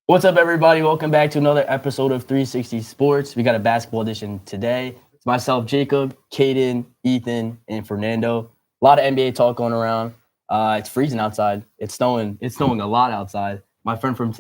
What's up, everybody? Welcome back to another episode of 360 Sports. We got a basketball edition today. It's myself, Jacob, Caden, Ethan, and Fernando. A lot of NBA talk going around. It's freezing outside. It's snowing. It's snowing a lot outside. My friend from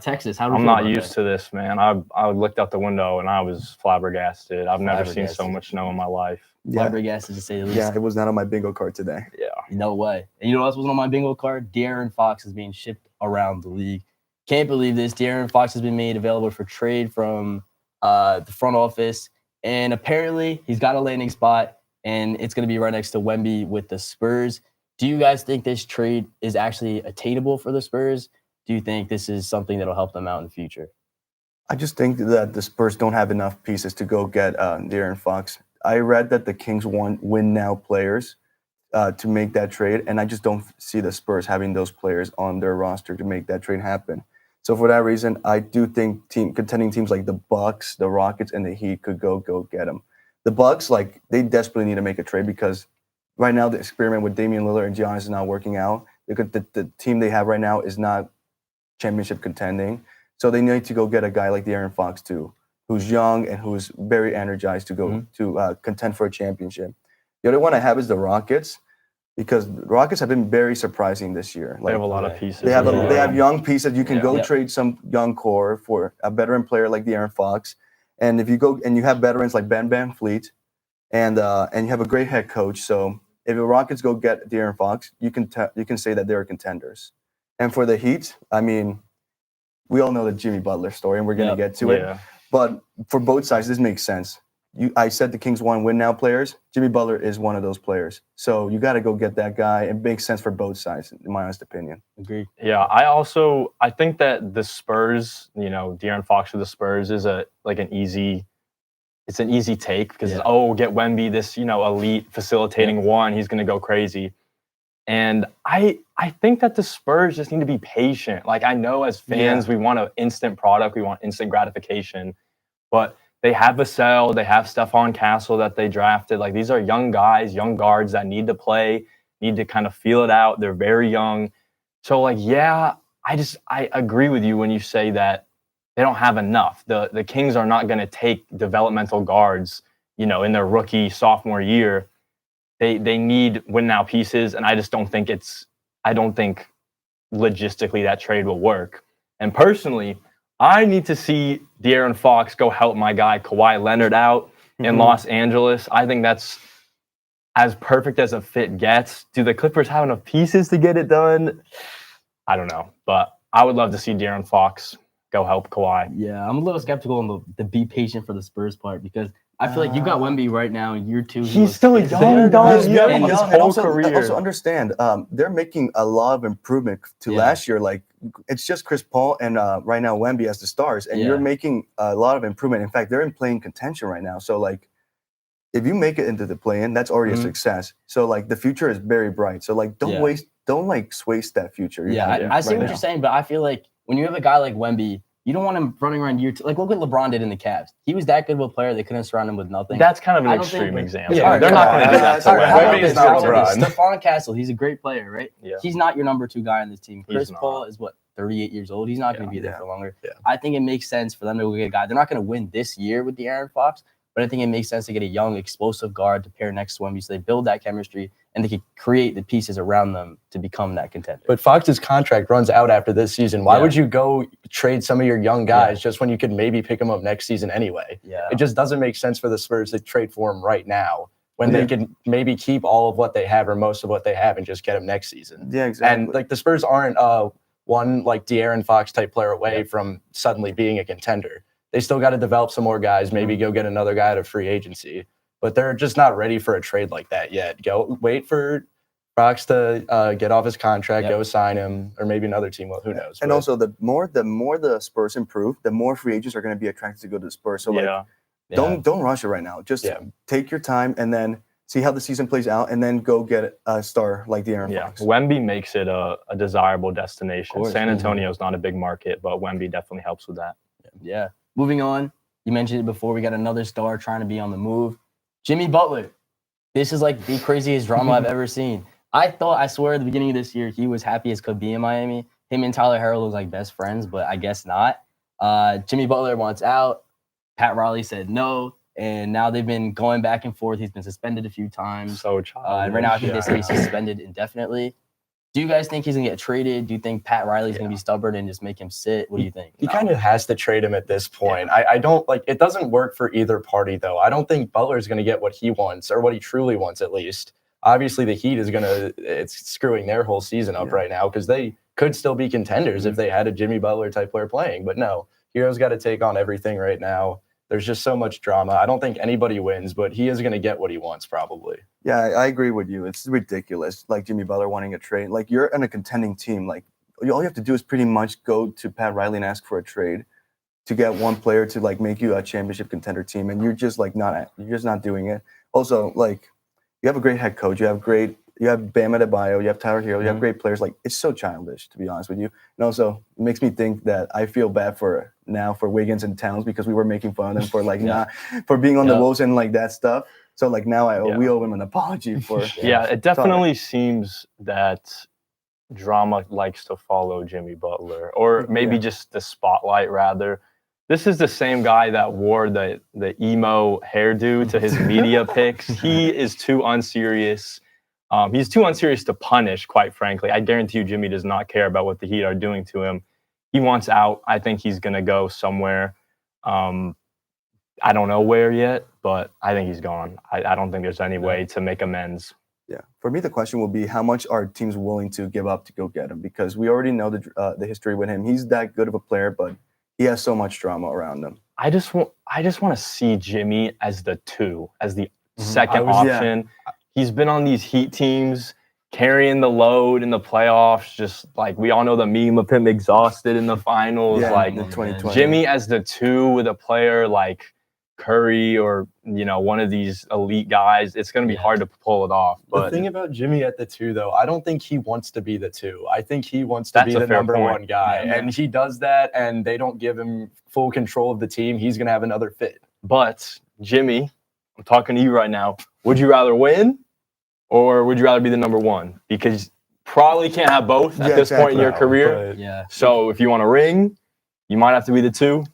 Texas. How do you I'm feel not about used to this, man. I looked out the window and I was flabbergasted. I've never seen so Flabbergasted. much snow in my life. that? Flabbergasted, to say the least. Yeah, it was not on my bingo card today. Yeah. No way. And you know what else wasn't on my bingo card? De'Aaron Fox is being shipped around the league. Can't believe this. De'Aaron Fox has been made available for trade from the front office. And apparently he's got a landing spot, and it's going to be right next to Wemby with the Spurs. Do you guys think this trade is actually attainable for the Spurs? Do you think this is something that'll help them out in the future? I just think that the Spurs don't have enough pieces to go get De'Aaron Fox. I read that the Kings want win now players to make that trade, and I just don't see the Spurs having those players on their roster to make that trade happen. So for that reason, I do think contending teams like the Bucks, the Rockets, and the Heat could go get them. The Bucks, they desperately need to make a trade because right now the experiment with Damian Lillard and Giannis is not working out. The team they have right now is not championship contending. So they need to go get a guy like De'Aaron Fox too, who's young and who's very energized to go to contend for a championship. The other one I have is the Rockets, because the Rockets have been very surprising this year. They have a lot of pieces. They have young pieces. You can go Yeah. trade some young core for a veteran player like De'Aaron Fox, and if you go and you have veterans like Ben Van Fleet, and you have a great head coach. So if the Rockets go get De'Aaron Fox, you can say that they're contenders. And for the Heat, I mean, we all know the Jimmy Butler story, and we're going to get to it. But for both sides, this makes sense. I said the Kings want win now players. Jimmy Butler is one of those players. So you got to go get that guy. It makes sense for both sides, in my honest opinion. Agree. Yeah, I think that the Spurs, De'Aaron Fox for the Spurs is an easy take because get Wemby, this elite facilitating one, he's going to go crazy. And I think that the Spurs just need to be patient. Like, I know as fans, we want an instant product, we want instant gratification, but they have Vassell, they have Stephon Castle that they drafted. Like, these are young guys, young guards that need to play, need to kind of feel it out. They're very young. So, I agree with you when you say that they don't have enough. The Kings are not going to take developmental guards, in their rookie, sophomore year. They need win now pieces, and I don't think logistically that trade will work. And personally, I need to see De'Aaron Fox go help my guy Kawhi Leonard out in Los Angeles. I think that's as perfect as a fit gets. Do the Clippers have enough pieces to get it done? I don't know, but I would love to see De'Aaron Fox go help Kawhi. Yeah, I'm a little skeptical on the be patient for the Spurs part because I feel like you got Wemby right now in year 2. He's still young, dog. He's His young. whole And also career. understand, they're making a lot of improvement to last year. Like, it's just Chris Paul and right now Wemby as the stars, and you're making a lot of improvement. In fact, they're in playing contention right now. So, if you make it into the play-in, that's already a success. So, the future is very bright. So, don't waste that future. I see what you're saying, but I feel like when you have a guy like Wemby, you don't want him running around year 2. Like, look what LeBron did in the Cavs. He was that good of a player. They couldn't surround him with nothing. That's kind of an I don't extreme think- example. Yeah, They're not going to do that to Wemby. Wemby. How about this? Stephon Castle, he's a great player, right? Yeah. He's not your number 2 guy on this team. Chris not. Paul is, 38 years old? He's not going to be there for longer. Yeah. I think it makes sense for them to go get a guy. They're not going to win this year with De'Aaron Fox, but I think it makes sense to get a young, explosive guard to pair next to Wemby so they build that chemistry and they can create the pieces around them to become that contender. But Fox's contract runs out after this season. Why would you go trade some of your young guys just when you could maybe pick them up next season anyway? Yeah. It just doesn't make sense for the Spurs to trade for him right now when they can maybe keep all of what they have or most of what they have and just get him next season. Yeah, exactly. And the Spurs aren't one De'Aaron Fox type player away from suddenly being a contender. They still got to develop some more guys, maybe go get another guy out of free agency. But they're just not ready for a trade like that yet. Wait for Fox to get off his contract, go sign him, or maybe another team. Well, who knows? And also, the more the Spurs improve, the more free agents are going to be attracted to go to the Spurs. So don't rush it right now. Just take your time and then see how the season plays out, and then go get a star like De'Aaron Fox. Wemby makes it a desirable destination. San Antonio is not a big market, but Wemby definitely helps with that. Yeah. Moving on, you mentioned it before. We got another star trying to be on the move. Jimmy Butler. This is the craziest drama I've ever seen. I swear at the beginning of this year, he was happy as could be in Miami. him and Tyler Herro look like best friends, but I guess not. Jimmy Butler wants out. Pat Riley said no, and now they've been going back and forth. He's been suspended a few times. So And right now, I think they say he's suspended indefinitely. Do you guys think he's going to get traded? Do you think Pat Riley's going to be stubborn and just make him sit? What do you think? He kind of has to trade him at this point. I don't like it. Doesn't work for either party, though. I don't think Butler's going to get what he wants or what he truly wants, at least. Obviously, the Heat is it's screwing their whole season up right now because they could still be contenders if they had a Jimmy Butler type player playing. But no, Hero's got to take on everything right now. There's just so much drama. I don't think anybody wins, but he is going to get what he wants probably. Yeah, I agree with you. It's ridiculous. Like Jimmy Butler wanting a trade. Like you're in a contending team. Like all you have to do is pretty much go to Pat Riley and ask for a trade to get one player to like make you a championship contender team, and you're just not doing it. Also, like you have a great head coach. You have Bam Adebayo. You have Tyler Hero. You have great players. Like it's so childish, to be honest with you. And also, it makes me think that I feel bad for Wiggins and Towns because we were making fun of them for for being on the Wolves and like that stuff. So like now we owe him an apology for. It definitely seems that drama likes to follow Jimmy Butler, or maybe just the spotlight rather. This is the same guy that wore the emo hairdo to his media picks. He is too unserious. He's too unserious to punish, quite frankly. I guarantee you Jimmy does not care about what the Heat are doing to him. He wants out. I think he's going to go somewhere. I don't know where yet, but I think he's gone. I don't think there's any way to make amends. Yeah. For me, the question will be how much are teams willing to give up to go get him? Because we already know the history with him. He's that good of a player, but he has so much drama around him. I just want to see Jimmy as the second option. Yeah. He's been on these Heat teams carrying the load in the playoffs. Just like we all know the meme of him exhausted in the finals. Like 2020. Jimmy as the 2 with a player like Curry or one of these elite guys, it's going to be hard to pull it off. But the thing about Jimmy at the 2, though, I don't think he wants to be the 2. I think he wants to be the number 1 guy, and he does that. And they don't give him full control of the team. He's going to have another fit. But Jimmy, I'm talking to you right now. Would you rather win, or would you rather be the number 1? Because probably can't have both at this point in your career. So if you want a ring, you might have to be the 2.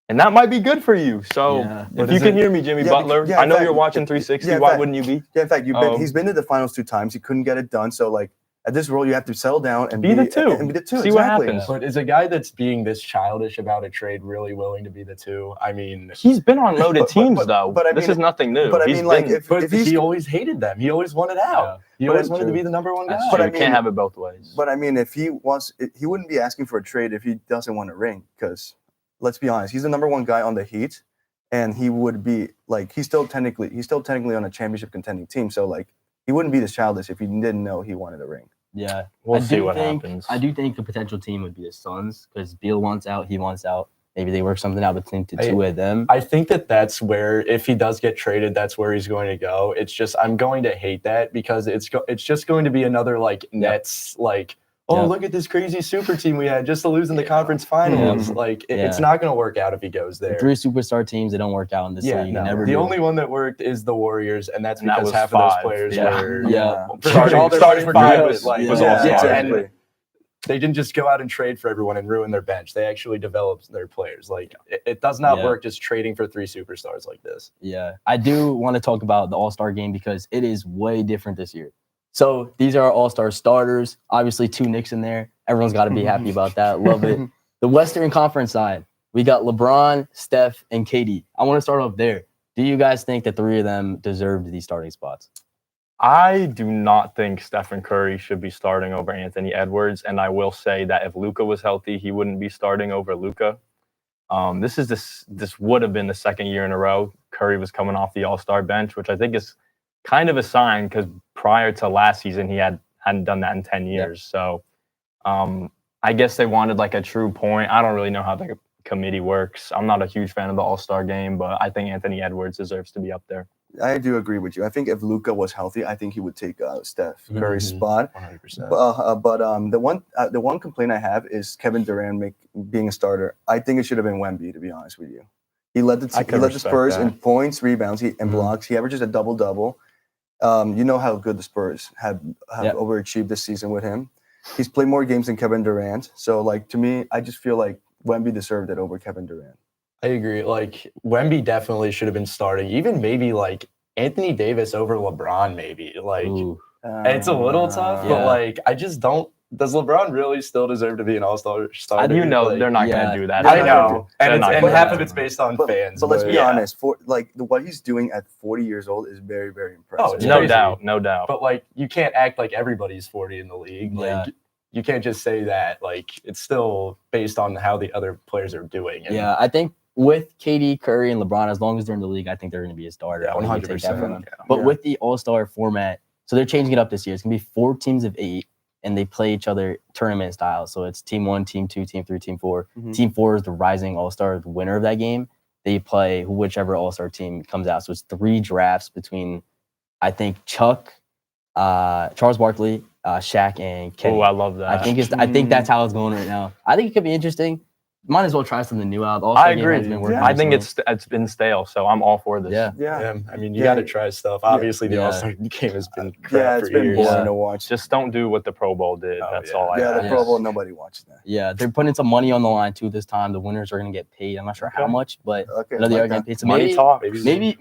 And that might be good for you. So if you can hear me, Jimmy Butler, I know you're watching 360. Why wouldn't you be? Yeah, in fact, he's been to the finals 2 times. He couldn't get it done. So, like, at this role, you have to settle down and be the 2. And be the 2. See what happens. But is a guy that's being this childish about a trade really willing to be the 2? I mean, he's been on loaded teams, though. But I mean, this is nothing new. But I mean, like, he always hated them. He always wanted out. He always wanted to be the number 1 guy. But you can't have it both ways. But I mean, if he wouldn't be asking for a trade if he doesn't want a ring, because let's be honest, he's the number 1 guy on the Heat, and he would be like he's still technically on a championship contending team. So like he wouldn't be this childish if he didn't know he wanted a ring. Yeah, we'll see what happens. I do think a potential team would be the Suns because Beal wants out, he wants out. Maybe they work something out between the 2 of them. I think that's where, if he does get traded, that's where he's going to go. It's just I'm going to hate that because it's just going to be another like Nets like. Oh, look at this crazy super team we had just to lose in the conference finals. Like, it's not going to work out if he goes there. The 3 superstar teams, they don't work out in this league. No. The only one that worked is the Warriors, and that's because half of those players were starting 5 was awesome. And they didn't just go out and trade for everyone and ruin their bench. They actually developed their players. Like, it does not work just trading for 3 superstars like this. Yeah. I do want to talk about the All-Star game because it is way different this year. So these are our all-star starters. Obviously, 2 Knicks in there. Everyone's got to be happy about that. Love it. The Western Conference side, we got LeBron, Steph, and KD. I want to start off there. Do you guys think that 3 of them deserved these starting spots? I do not think Stephen Curry should be starting over Anthony Edwards. And I will say that if Luka was healthy, he wouldn't be starting over Luka. This would have been the 2nd year in a row Curry was coming off the All-Star bench, which I think is kind of a sign because prior to last season, he hadn't done that in 10 years. So I guess they wanted like a true point. I don't really know how the committee works. I'm not a huge fan of the All-Star game, but I think Anthony Edwards deserves to be up there. I do agree with you. I think if Luka was healthy, I think he would take Steph Curry's spot. 100%. But the one complaint I have is Kevin Durant being a starter. I think it should have been Wemby, to be honest with you. He led the Spurs in points, rebounds, and blocks. He averages a double-double. You know how good the Spurs have overachieved this season with him. he's played more games than Kevin Durant. So like to me, I just feel like Wemby deserved it over Kevin Durant. I agree. Like Wemby definitely should have been starting. Even maybe like Anthony Davis over LeBron. Maybe like Ooh. it's a little tough, Yeah. but like I just don't. Does LeBron really still deserve to be an All-Star starter? You know Like, they're not yeah. going to do that. I They're not know, gonna do- and they're it's, not and gonna half do of that. it's based on But, fans. but let's be yeah. honest, what he's doing at 40 years old is very, very impressive. Oh, it's No crazy. doubt, no doubt. But like you can't act like everybody's 40 in the league. Yeah. Like you can't just say that. Like it's still based on how the other players are doing. And Yeah, I think with KD, Curry, and LeBron, as long as they're in the league, I think they're going to be a starter. Yeah, I wouldn't even take that from 100%. them. But Yeah. with the All-Star format, so they're changing it up this year. It's going to be 4 teams of 8, and they play each other tournament style. So it's team 1, team 2, team 3, team 4. Mhm. Team 4 is the rising All-Star, the winner of that game. They play whichever All-Star team comes out. So it's 3 drafts between, I think, Chuck, Charles Barkley, Shaq, and Kenny. Oh, I love that. I think that's how it's going right now. I think it could be interesting. Might as well try something new out. The I All-Star game agree. has been working Yeah. I think recently. it's been stale, so I'm all for this. Yeah. Yeah. Yeah, I mean, you Yeah. got to try stuff. Obviously, the Yeah. All-Star game has been crap Yeah, it's for been years. boring Yeah. to watch. Just don't do what the Pro Bowl did. Oh, That's yeah. all I Yeah, the ask. Pro Bowl, nobody watches that. Yeah, they're putting some money on the line too this time. The winners are going to get paid. I'm not sure how Okay. much, but Okay, I know they like are getting that. paid. So Money maybe, talk.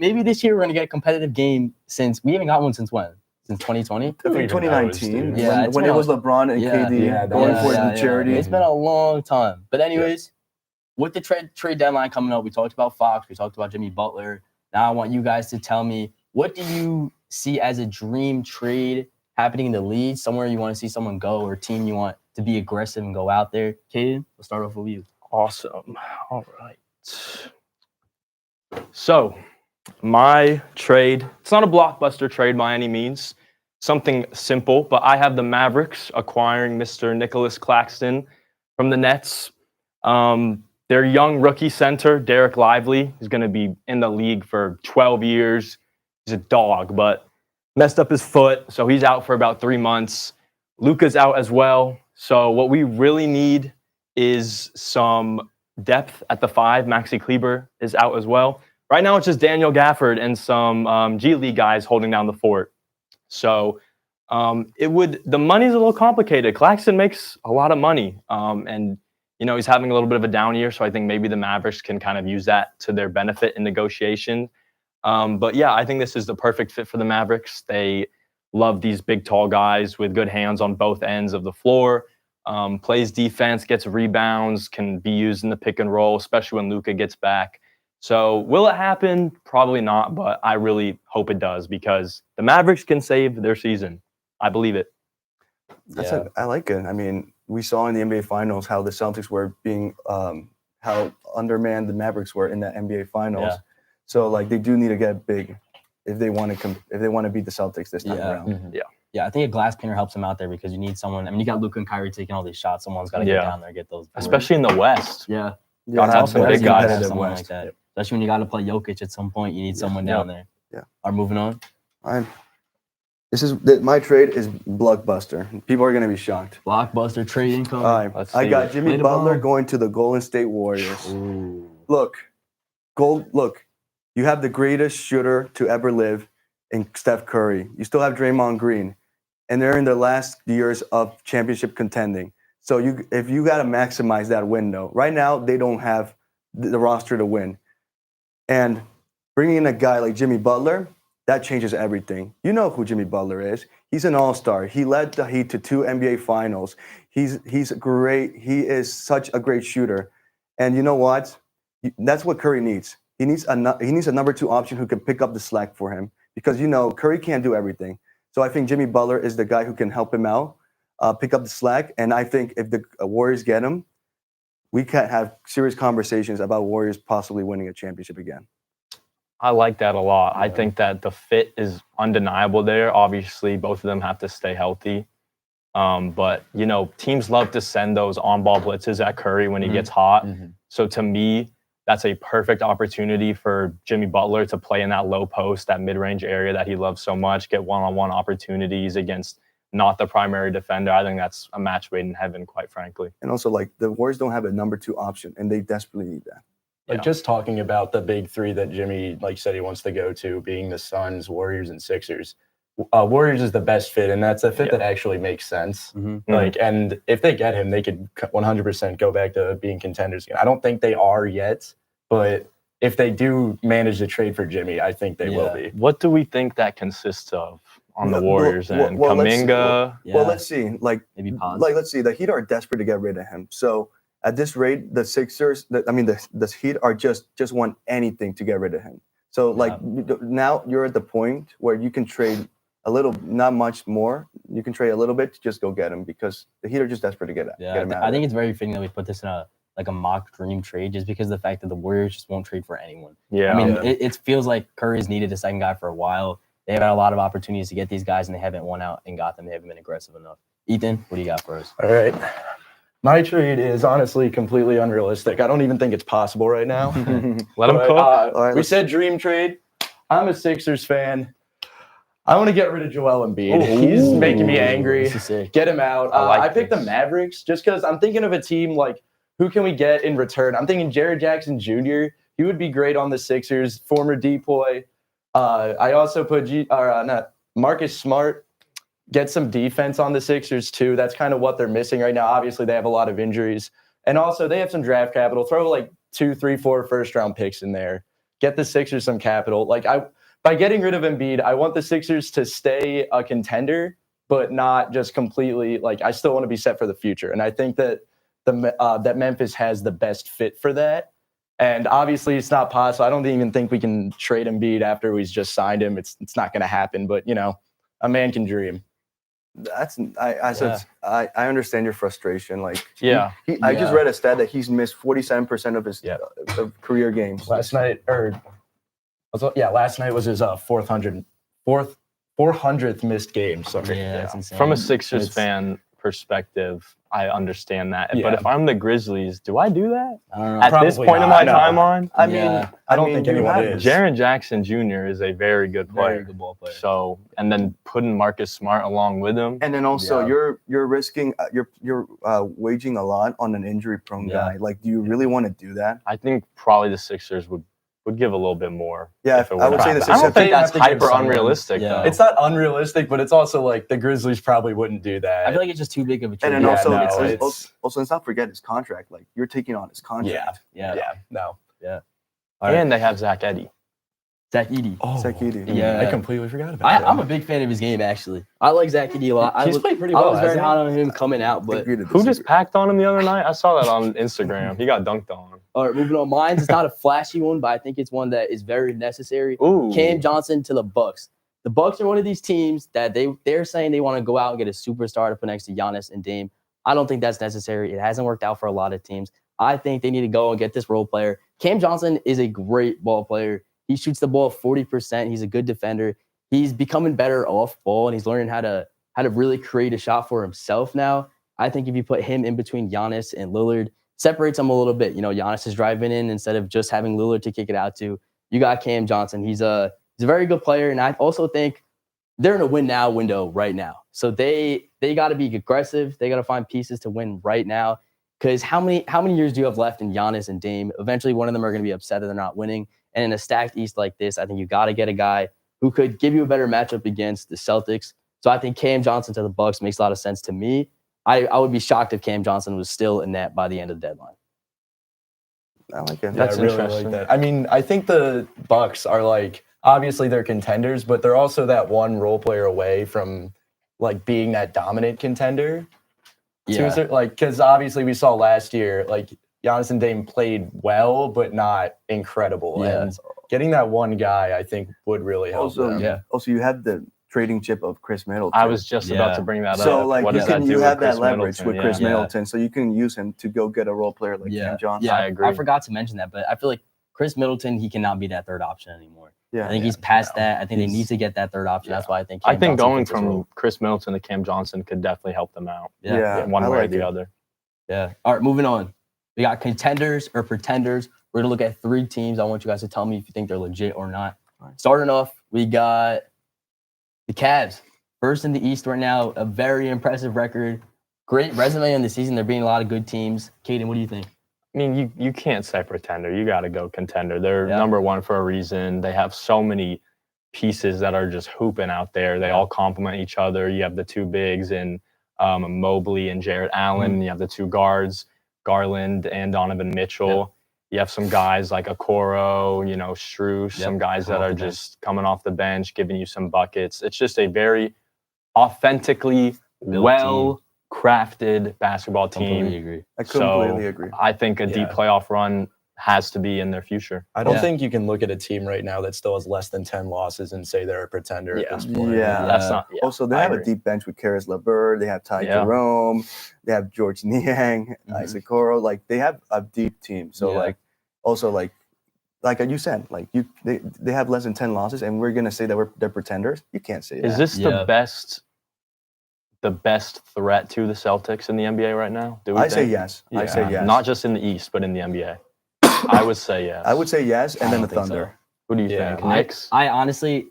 maybe this year we're going to get a competitive game since we haven't got one since when? Since 2020? Who even knows, 2019, dude? Yeah, when, it's when been it a- was LeBron and Yeah. KD Yeah, that going was- for yeah, the charity. It's been a long time. But anyways, with the trade deadline coming up, we talked about Fox, we talked about Jimmy Butler. Now I want you guys to tell me, what do you see as a dream trade happening in the league? Somewhere you want to see someone go, or a team you want to be aggressive and go out there? Caden, let's start off with you. Awesome. All right. So, my trade, it's not a blockbuster trade by any means, something simple, but I have the Mavericks acquiring Mr. Nicholas Claxton from the Nets. Their young rookie center, Derek Lively, is going to be in the league for 12 years. He's a dog, but messed up his foot, so he's out for about 3 months. Luka's out as well. So what we really need is some depth at the 5. Maxi Kleber is out as well. Right now, it's just Daniel Gafford and some G League guys holding down the fort. So the money's a little complicated. Claxton makes a lot of money, and he's having a little bit of a down year. So I think maybe the Mavericks can kind of use that to their benefit in negotiation. But yeah, I think this is the perfect fit for the Mavericks. They love these big, tall guys with good hands on both ends of the floor. Plays defense, gets rebounds, can be used in the pick and roll, especially when Luka gets back. So will it happen? Probably not, but I really hope it does because the Mavericks can save their season. I believe it. I like it. I mean, we saw in the NBA Finals how the Celtics were being, how undermanned the Mavericks were in the NBA Finals. Yeah. So like they do need to get big if they want to beat the Celtics this time Yeah. around. Yeah, I think a glass painter helps him out there because you need someone. I mean, you got Luka and Kyrie taking all these shots. Someone's got to get Yeah. down there and get those boards. Especially in the West. Yeah. Gotta have some big guys. competitive Someone West. like that. Especially when you got to play Jokic at some point, you need someone Yeah. down there. Yeah. Are moving on. My trade is blockbuster. People are gonna be shocked. Blockbuster trade income. All right, Let's I see got it. Jimmy Play the Butler ball. going to the Golden State Warriors. Ooh. Look, you have the greatest shooter to ever live in Steph Curry. You still have Draymond Green, and they're in their last years of championship contending. So if you got to maximize that window. Right now, they don't have the roster to win. And bringing in a guy like Jimmy Butler, that changes everything. You know who Jimmy Butler is. He's an all-star. He led the Heat to 2 NBA finals. He's great. He is such a great shooter. And you know what? That's what Curry needs. He needs a number 2 option who can pick up the slack for him because Curry can't do everything. So I think Jimmy Butler is the guy who can help him out, pick up the slack. And I think if the Warriors get him, we can have serious conversations about Warriors possibly winning a championship again. I like that a lot. I think that the fit is undeniable there. Obviously, both of them have to stay healthy. But, teams love to send those on-ball blitzes at Curry when he gets hot. So to me, that's a perfect opportunity for Jimmy Butler to play in that low post, that mid-range area that he loves so much, get one-on-one opportunities against not the primary defender. I think that's a match made in heaven, quite frankly. And also, the Warriors don't have a number 2 option, and they desperately need that. Like Yeah. just talking about the big 3 that Jimmy said he wants to go to, being the Suns, Warriors, and Sixers. Warriors is the best fit, and that's a fit Yeah. that actually makes sense. Mhm. Like, and if they get him, they could 100% go back to being contenders again. I don't think they are yet, but if they do manage to trade for Jimmy, I think they will Yeah. be. What do we think that consists of on the Well, Warriors well, end? well, let's see. Kaminga. Yeah. Well, let's see. Maybe pause. Let's see. The Heat are desperate to get rid of him. So at this rate, the Sixers, the Heat are just want anything to get rid of him. So now you're at the point where you can trade a little, not much more. You can trade a little bit to just go get him because the Heat are just desperate to get Yeah, him out. I think it's very fitting that we put this in a mock dream trade, just because of the fact that the Warriors just won't trade for anyone. Yeah. I mean, Yeah. it feels like Curry's needed a second guy for a while. They've had a lot of opportunities to get these guys, and they haven't won out and got them. They haven't been aggressive enough. Ethan, what do you got for us? All right. My trade is honestly completely unrealistic. I don't even think it's possible right now. Let him But, cook. All right, we let's- said dream trade. I'm a Sixers fan. I want to get rid of Joel Embiid. He's making me angry. This is sick. Get him out. I like I picked the this. Mavericks just because I'm thinking of a team like, who can we get in return? I'm thinking Jared Jackson Jr. He would be great on the Sixers, former Depoy. I also put Marcus Smart. Get some defense on the Sixers too. That's kind of what they're missing right now. Obviously, they have a lot of injuries. And also, they have some draft capital. Throw like 2, 3, 4 first-round picks in there. Get the Sixers some capital. By getting rid of Embiid, I want the Sixers to stay a contender, but not just completely I still want to be set for the future. And I think that that Memphis has the best fit for that. And obviously, it's not possible. I don't even think we can trade Embiid after we just signed him. It's not going to happen. But a man can dream. I understand your frustration. Yeah. I just Yeah. read a stat that he's missed 47% of his of career games. Last night was his 400th missed game. Sorry. Yeah, that's insane. From a Sixers It's- fan perspective, I understand that. Yeah. But if I'm the Grizzlies, do I do that? I don't know. At this Probably point in not, my no. timeline? I mean, Yeah. I don't think you anyone have- is. Jaren Jackson Jr. is a very good player. Very good ball player. So, and then putting Marcus Smart along with him. And then also Yeah. you're risking you're waging a lot on an injury prone Yeah. guy. Like, do you really want to do that? I think probably the Sixers would give a little bit more. Yeah, if it I would went say out. the I don't Sixers- think You have that's to give hyper someone- unrealistic Yeah. though. It's not unrealistic, but it's also the Grizzlies probably wouldn't do that. I feel like it's just too big of a And trade. then Yeah, also, no, let's not forget his contract. Like, you're taking on his contract. yeah. no. All right. And they have Zach Edey. Zach Edey. Zach Edey. Yeah. I completely forgot about that. I'm a big fan of his game, actually. I like Zach Edey a lot. He's played pretty well. I was very hasn't he? hot on him coming out, but Who just packed on him the other night? I saw that on Instagram. He got dunked on. all right, moving on. Mine's is not a flashy one, but I think it's one that is very necessary. Ooh. Cam Johnson to the Bucks. The Bucks are one of these teams that they're saying they want to go out and get a superstar to put next to Giannis and Dame. I don't think that's necessary. It hasn't worked out for a lot of teams. I think they need to go and get this role player. Cam Johnson is a great ball player. He shoots the ball 40%. He's a good defender. He's becoming better off ball, and he's learning how to really create a shot for himself now. I think if you put him in between Giannis and Lillard, separates them a little bit. Giannis is driving in instead of just having Lillard to kick it out to. You got Cam Johnson. He's a very good player, and I also think they're in a win now window right now. So they got to be aggressive. They got to find pieces to win right now. Because how many years do you have left in Giannis and Dame? Eventually, one of them are going to be upset that they're not winning. And in a stacked East like this, I think you got to get a guy who could give you a better matchup against the Celtics. So I think Cam Johnson to the Bucks makes a lot of sense to me. I would be shocked if Cam Johnson was still in net by the end of the deadline. I like it. That's I really interesting. like that. I mean, I think the Bucks are obviously they're contenders, but they're also that one role player away from being that dominant contender. Because obviously we saw last year, Giannis and Dame played well, but not incredible. Yeah. And getting that one guy, I think, would really help Also, them. also you have the trading chip of Chris Middleton. I was just about Yeah. to bring that so up. like What you does that can do you with have that Chris leverage Middleton? with Chris Yeah. Middleton, so you can use him to go get a role player like Cam Johnson. Yeah, I agree. I forgot to mention that, but I feel like Chris Middleton, he cannot be that third option anymore. Yeah, I think he's past that. I think they need to get that third option. That's why I think. I Cam think Johnson going fits his from role. Chris Middleton to Cam Johnson could definitely help them out. Yeah. One I way or like the it. other. Yeah. All right, moving on. We got contenders or pretenders. We're gonna look at 3 teams. I want you guys to tell me if you think they're legit or not. Starting off, we got the Cavs. First in the East right now, a very impressive record. Great resume in the season. They're beating a lot of good teams. Caden, what do you think? I mean, you can't say pretender. You got to go contender. They're Yeah. number one for a reason. They have so many pieces that are just hooping out there. They all complement each other. You have the two bigs and Mobley and Jarrett Allen. You have the two guards, Garland and Donovan Mitchell. You have some guys like Okoro, Strus, some guys that are just coming off the bench, giving you some buckets. It's just a very authentically well-crafted basketball team. Completely agree. I completely agree. I think a deep playoff run has to be in their future. I don't think you can look at a team right now that still has less than 10 losses and say they're a pretender at this point. Yeah. That's not. Yeah, Also, they have a deep bench with Karis LeVert. They have Ty Jerome. They have George Niang, Isaac Okoro. Like, they have a deep team. So, like you said, like they have less than 10 losses, and we're gonna say that they're pretenders. You can't say that. Is this the best threat to the Celtics in the NBA right now? Do we I say think? yes. Yeah. I say yes. Not just in the East, but in the NBA. I would say yes. I would say yes, and I then the don't think so. Thunder. Who do you think? I Knicks? honestly,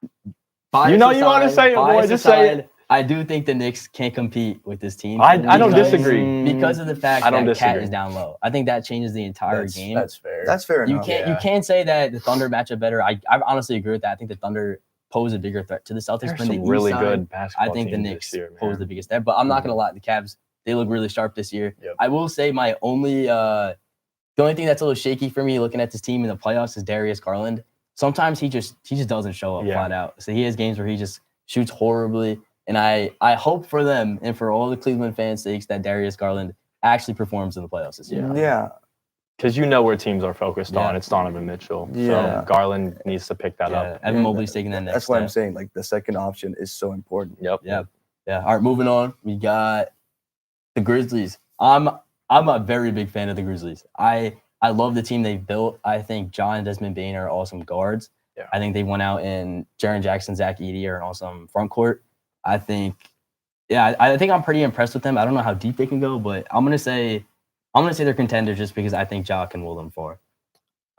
You want to say it, boy. bias Just say aside, it. I do think the Knicks can't compete with this team. I don't because- disagree. because of the fact I don't that Cat disagree. is down low. I think that changes the entire game. That's fair. That's fair You enough. can't say that the Thunder match up better. I honestly agree with that. I think the Thunder pose a bigger threat to the Celtics. There's But in some the really East side, good basketball I think the teams Knicks this year, pose man. the biggest threat. But I'm not gonna lie, the Cavs, they look really sharp this year. Yep. I will say the only thing that's a little shaky for me looking at this team in the playoffs is Darius Garland. Sometimes he just doesn't show up flat out. So he has games where he just shoots horribly. And I hope for them and for all the Cleveland fans' sakes that Darius Garland actually performs in the playoffs this year. Yeah. Because where teams are focused on. Yeah. It's Donovan Mitchell. Yeah. So Garland needs to pick that Yeah, up. Evan Mobley's taking that next That's why I'm step. saying, like, the second option is so important. Yep. Yeah. All right, moving on. We got the Grizzlies. I'm a very big fan of the Grizzlies. I love the team they've built. I think John and Desmond Bane are awesome guards. Yeah. I think they went out and Jaren Jackson, Zach Edey are an awesome front court. I think I'm pretty impressed with them. I don't know how deep they can go, but I'm gonna say they're contenders just because I think Ja can will them far.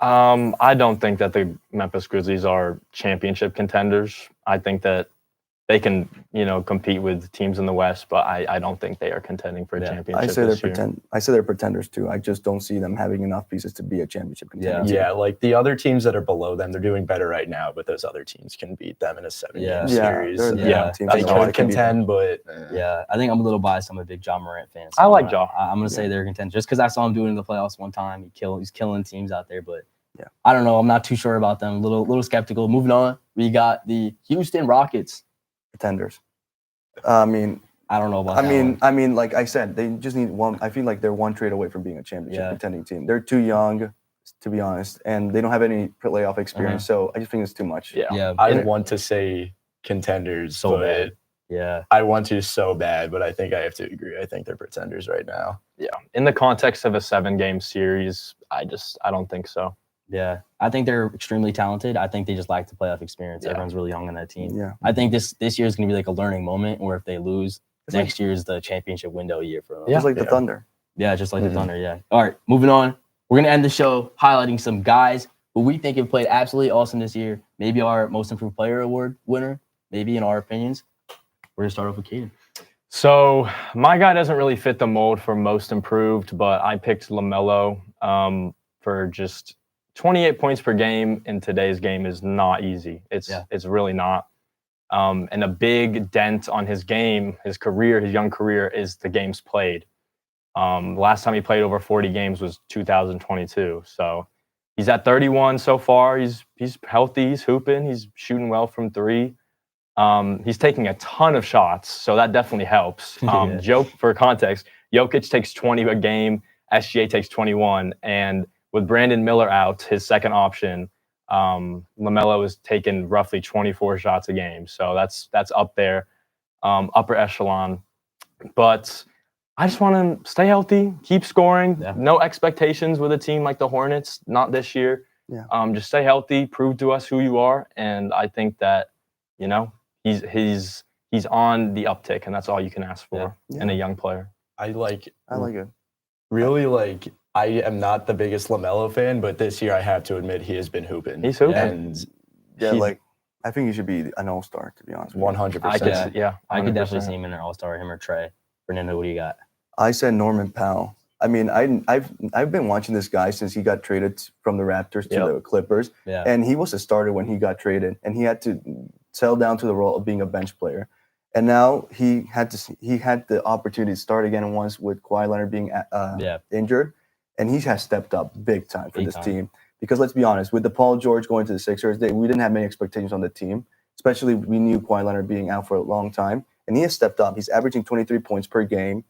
I don't think that the Memphis Grizzlies are championship contenders. I think that they can, compete with teams in the West, but I don't think they are contending for a championship. I say this year. I say they're pretenders too. I just don't see them having enough pieces to be a championship contender. Yeah, like the other teams that are below them, they're doing better right now, but those other teams can beat them in a 7-game series. they're Yeah. teams They that know how could to beat them. contend, but Yeah, I think I'm a little biased. I'm a big John Morant fan. I like Ja. I'm gonna say they're contenders just because I saw him do it in the playoffs one time. He's killing teams out there, but Yeah. I don't know. I'm not too sure about them. Little skeptical. Moving on, we got the Houston Rockets. Pretenders. I mean, I don't know about that I one. mean, like I said, they just need one. I feel like they're one trade away from being a championship Yeah. contending team. They're too young, to be honest, and they don't have any playoff experience. So I just think it's too much. Yeah. Yeah, I want to say contenders, So but bad. Yeah. I want to so bad, but I think I have to agree. I think they're pretenders right now. Yeah. In the context of a 7-game series, I don't think so. Yeah, I think they're extremely talented. I think they just lack the playoff experience. Yeah. Everyone's really young on that team. Yeah. I think this year is going to be like a learning moment where if they lose, It's next year is the championship window year for them. Yeah. Just like the Thunder. Yeah, just like Mhm. the Thunder. Yeah. All right, moving on. We're going to end the show highlighting some guys who we think have played absolutely awesome this year. Maybe our most improved player award winner, maybe in our opinions. We're going to start off with Caden. So my guy doesn't really fit the mold for most improved, but I picked LaMelo for just 28 points per game in today's game is not easy. It's really not. And a big dent on his game, his young career, is the games played. Last time he played over 40 games was 2022. So he's at 31 so far. He's healthy. He's hooping. He's shooting well from 3. He's taking a ton of shots, so that definitely helps. For context, Jokic takes 20 a game. SGA takes 21, and with Brandon Miller out, his second option, LaMelo is taking roughly 24 shots a game. So that's up there, upper echelon. But I just want to stay healthy, keep scoring. Yeah. No expectations with a team like the Hornets, not this year. Yeah. Just stay healthy, prove to us who you are, and I think that he's on the uptick, and that's all you can ask for in a young player. I like it. I am not the biggest LaMelo fan, but this year I have to admit he has been hooping. He's hooping. And Yeah, I think he should be an all-star, to be honest with you. 100%. I could definitely 100%. see him in an all-star, him or Trey. Fernando, what do you got? I said Norman Powell. I mean, I've been watching this guy since he got traded from the Raptors to Yep. the Clippers, Yeah. and he was a starter when he got traded, and he had to settle down to the role of being a bench player. And now he had the opportunity to start again once with Kawhi Leonard being Yeah. injured, and he has stepped up big time for Big this time. team. Because let's be honest, with the Paul George going to the Sixers, we didn't have many expectations on the team. Especially we knew Kawhi Leonard being out for a long time, and he has stepped up. He's averaging 23 points per game.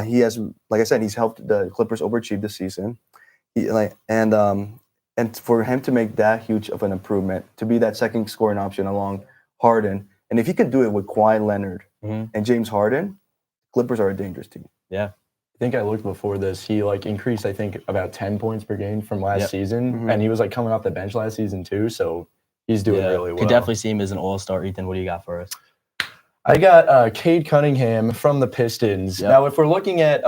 He has, like I said, he's helped the Clippers overachieve this season. And for him to make that huge of an improvement, to be that second scoring option along Harden, and if he could do it with Kawhi Leonard Mhm. and James Harden, Clippers are a dangerous team. I think I looked before this. He like increased, I think, about 10 points per game from last Yep. season, Mhm. and he was like coming off the bench last season too. So he's doing really well. Could definitely see him as an all-star. Ethan, what do you got for us? I got Cade Cunningham from the Pistons. Yep. Now, if we're looking at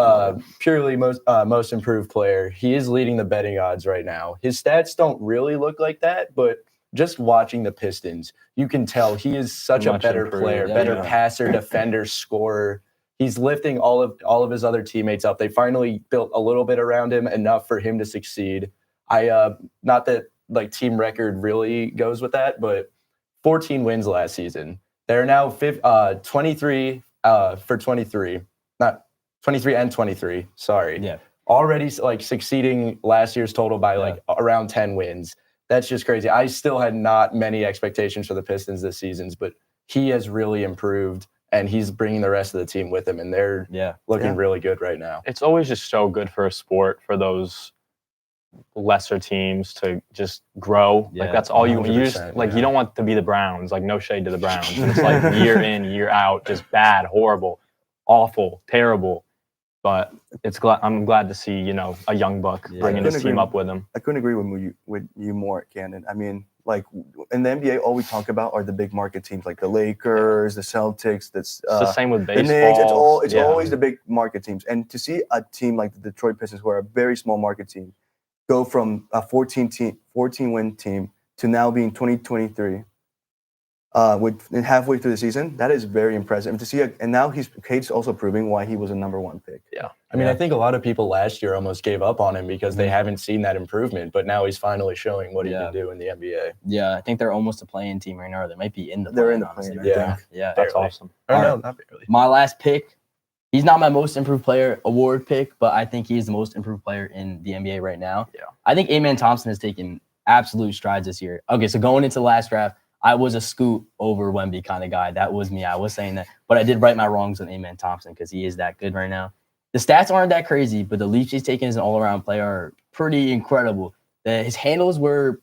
purely most improved player, he is leading the betting odds right now. His stats don't really look like that, but just watching the Pistons, you can tell he is such a Much better improved, player, yeah, better yeah. passer, defender, scorer. He's lifting all of his other teammates up. They finally built a little bit around him, enough for him to succeed. Not that like team record really goes with that, but 14 wins last season. They're now 23 for 23, not 23 and 23. Sorry. Yeah. Already like succeeding last year's total by like around 10 wins. That's just crazy. I still had not many expectations for the Pistons this season, but he has really improved, and he's bringing the rest of the team with him, and they're looking Yeah. really good right now. It's always just so good for a sport for those lesser teams to just grow. Yeah, Like that's all you 100%, like. yeah. You don't want to be the Browns. Like no shade to the Browns. It's like year in, year out, just bad, horrible, awful, terrible. But I'm glad to see a young buck Yeah. bringing I his couldn't team agree. up with him. I couldn't agree with you more, Cannon. I mean, like in the NBA, all we talk about are the big market teams like the Lakers, the Celtics, It's the same with the baseball. Knicks. It's Yeah. always the big market teams. And to see a team like the Detroit Pistons, who are a very small market team, go from a 14 win team to now being 2023 with halfway through the season, that is very impressive. And to see, and now Cade's also proving why he was a number one pick. I mean, I think a lot of people last year almost gave up on him because they haven't seen that improvement, but now he's finally showing what he can do in the NBA. Yeah, I think they're almost a playing team right now. Or they might be in the They're in play-in, the honestly, play-in, right I now. think. Yeah. That's Barely. awesome. Or All no, right. not barely. My last pick, he's not my most improved player award pick, but I think he is the most improved player in the NBA right now. Yeah. I think Amen Thompson has taken absolute strides this year. Okay, so going into the last draft, I was a scoot over Wemby kind of guy. That was me. I was saying that. But I did right my wrongs on Amen Thompson because he is that good right now. The stats aren't that crazy, but the leaps he's taken as an all-around player are pretty incredible. His handles were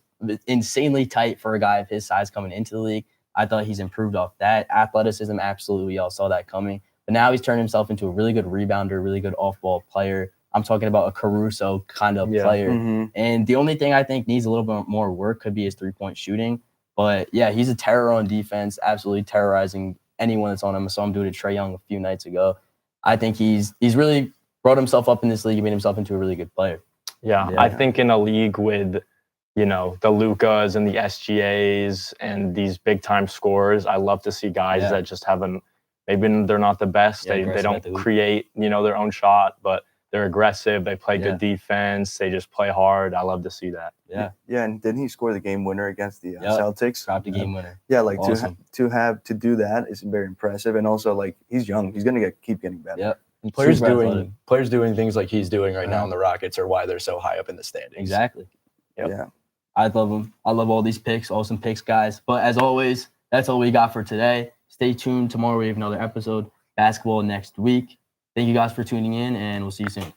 insanely tight for a guy of his size coming into the league. I thought he's improved off that. Athleticism, absolutely. Y'all saw that coming. But now he's turned himself into a really good rebounder, really good off-ball player. I'm talking about a Caruso kind of player. Mhm. And the only thing I think needs a little bit more work could be his three-point shooting. But, yeah, he's a terror on defense, absolutely terrorizing anyone that's on him. I saw him do it to Trae Young a few nights ago. I think he's really brought himself up in this league and made himself into a really good player. Yeah, Yeah. I think in a league with, the Lukas and the SGAs and these big time scorers, I love to see guys Yeah. that just haven't. Maybe they're not the best. Yeah, they aggressive don't at the hoop. create their own shot, but they're aggressive. They play Yeah. good defense. They just play hard. I love to see that. Yeah, Yeah, and didn't he score the game winner against the Yep. Celtics? dropped a game winner. Yeah, like Awesome. to do that is very impressive, and also like he's young, he's gonna keep getting better. Yep. And players Super athletic. doing things like he's doing right now in the Rockets are why they're so high up in the standings. Exactly. Yep. Yeah. I love them. I love all these picks. Awesome picks, guys. But as always, that's all we got for today. Stay tuned. Tomorrow we have another episode. Basketball next week. Thank you guys for tuning in, and we'll see you soon.